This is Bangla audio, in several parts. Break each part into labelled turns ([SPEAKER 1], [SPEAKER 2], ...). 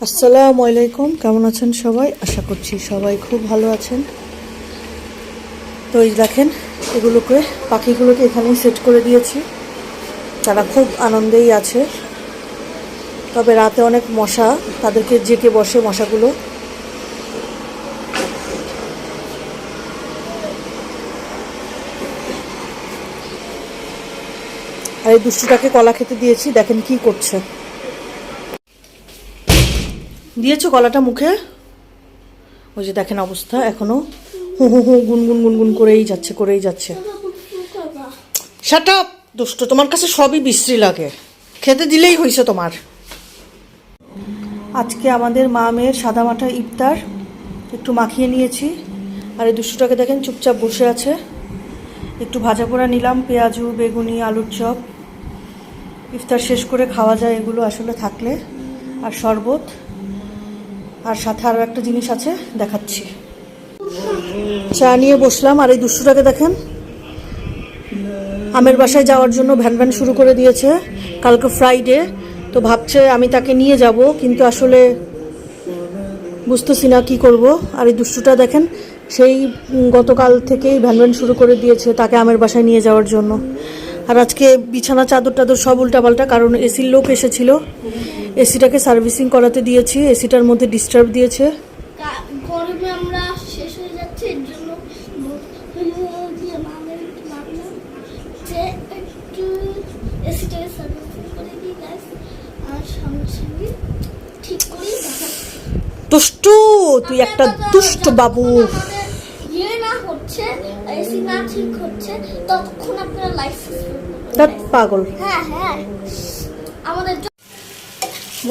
[SPEAKER 1] আসসালামু আলাইকুম, কেমন আছেন সবাই? আশা করছি সবাই খুব ভালো আছেন। তো এই দেখেন, এগুলোকে পাখিগুলোকে এখানেই সেট করে দিয়েছি, তারা খুব আনন্দেই আছে। তবে রাতে অনেক মশা, তাদেরকে জেকে বসে মশাগুলো। আর এই দুষ্টুটাকে কলা খেতে দিয়েছি, দেখেন কি করছে। দিয়েছো কলাটা মুখে? ওই যে দেখেন অবস্থা, এখনো হু হু হু গুনগুন গুনগুন করেই যাচ্ছে। শাট আপ দুষ্ট, তোমার কাছে সবই বিশ্রী লাগে, খেতে দিলেই হয়েছে তোমার। আজকে আমাদের মা মেয়ের সাদামাটা ইফতার, একটু মাখিয়ে নিয়েছি। আর এই দুষ্টুটাকে দেখেন চুপচাপ বসে আছে। একটু ভাজা পোড়া নিলাম, পেঁয়াজু, বেগুনি, আলুর চপ। ইফতার শেষ করে খাওয়া যায় এগুলো আসলে থাকলে। আর শরবত, আর সাথে আরও একটা জিনিস আছে, দেখাচ্ছি। চা নিয়ে বসলাম। আর এই দুষ্টুটাকে দেখেন আমের বাসায় যাওয়ার জন্য ভ্যান ভ্যান শুরু করে দিয়েছে। কালকে ফ্রাইডে, তো ভাবছে আমি তাকে নিয়ে যাব, কিন্তু আসলে বুঝতেছি না কি করব। আর এই দুষ্টুটা দেখেন সেই গতকাল থেকেই ভ্যান ভ্যান শুরু করে দিয়েছে তাকে আমের বাসায় নিয়ে যাওয়ার জন্য। আর আজকে বিছানা চাদর টাদর সব উল্টাপাল্টা, কারণ এসির লোক এসেছিল। এসিটাকে সার্ভিসিং করাতে দিয়েছি, এসিটার মধ্যে ডিস্টার্ব দিয়েছে।
[SPEAKER 2] গরমে আমরা শেষ হয়ে যাচ্ছে, এর জন্য একটু এসিটাকে সার্ভিসিং করে দিই গাইস, আর সঙ্গে ঠিক করি।
[SPEAKER 1] দুষ্টু, তুই একটা দুষ্ট বাবু।
[SPEAKER 2] ইয়ে না হচ্ছে, এসি না ঠিক হচ্ছে, ততক্ষণ আপনারা লাইফ
[SPEAKER 1] পাগল।
[SPEAKER 2] হ্যাঁ আমাদের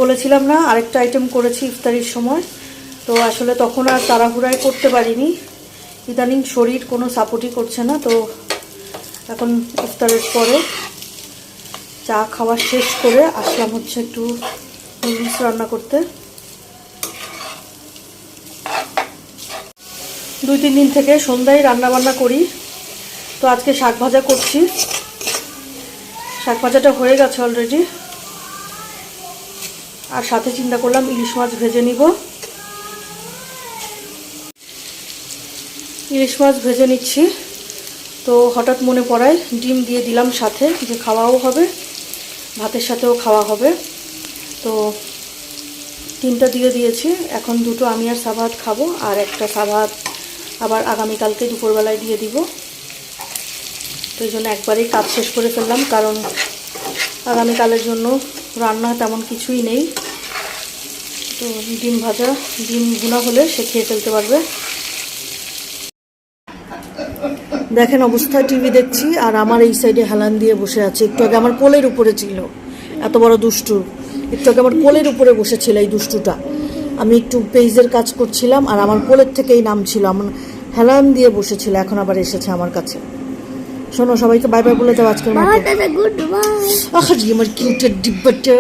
[SPEAKER 1] বলেছিলাম না আরেকটা আইটেম করেছি ইফতারির সময়, তো আসলে তখন আর তাড়াহুড়াই করতে পারিনি। ইদানিং শরীর কোনো সাপোর্টই করছে না, তো এখন ইফতারের পরে চা খাওয়া শেষ করে আসলাম হচ্ছে একটু নুডলস রান্না করতে। 2-3 দিন থেকে সন্ধ্যায় রান্না বান্না করি। তো আজকে শাক ভাজা করছি, শাক ভাজাটা হয়ে গেছে অলরেডি। আর সাথে চিন্তা করলাম ইলিশ মাছ ভেজে নিব। ইলিশ মাছ ভেজে নিচ্ছি, তো হঠাৎ মনে পড়ায় ডিম দিয়ে দিলাম সাথে, যে খাওয়াও হবে, ভাতের সাথেও খাওয়া হবে। তো 3টা দিয়ে দিয়েছি। এখন 2টো আমি আর সাবাত খাবো, আর একটা সাবাত আবার আগামীকালকে দুপুরবেলায় দিয়ে দিব। তো এই জন্য একবারেই কাজ শেষ করে ফেললাম, কারণ আগামীকালের জন্য রান্না তেমন কিছুই নেই। তো ডিম ভাজা, ডিম ভুনা হলে সে খেয়ে ফেলতে পারবে। দেখেন অবস্থা, টিভি দেখছি, আর আমার এই সাইডে হেলান দিয়ে বসে আছে। একটু আগে আমার কোলের উপরে ছিল, এত বড় দুষ্টু। একটু আগে আমার কোলের উপরে বসেছিল এই দুষ্টুটা। আমি একটু পেজের কাজ করছিলাম, আর আমার কোলের থেকেই নামছিল, আমার হেলান দিয়ে বসেছিল। এখন আবার এসেছে আমার কাছে। শোনো, সবাইকে বাই বাই বলে যাও আজকের মতো।
[SPEAKER 2] Good bye.
[SPEAKER 1] আমার কিউটের ডিব্বাটা।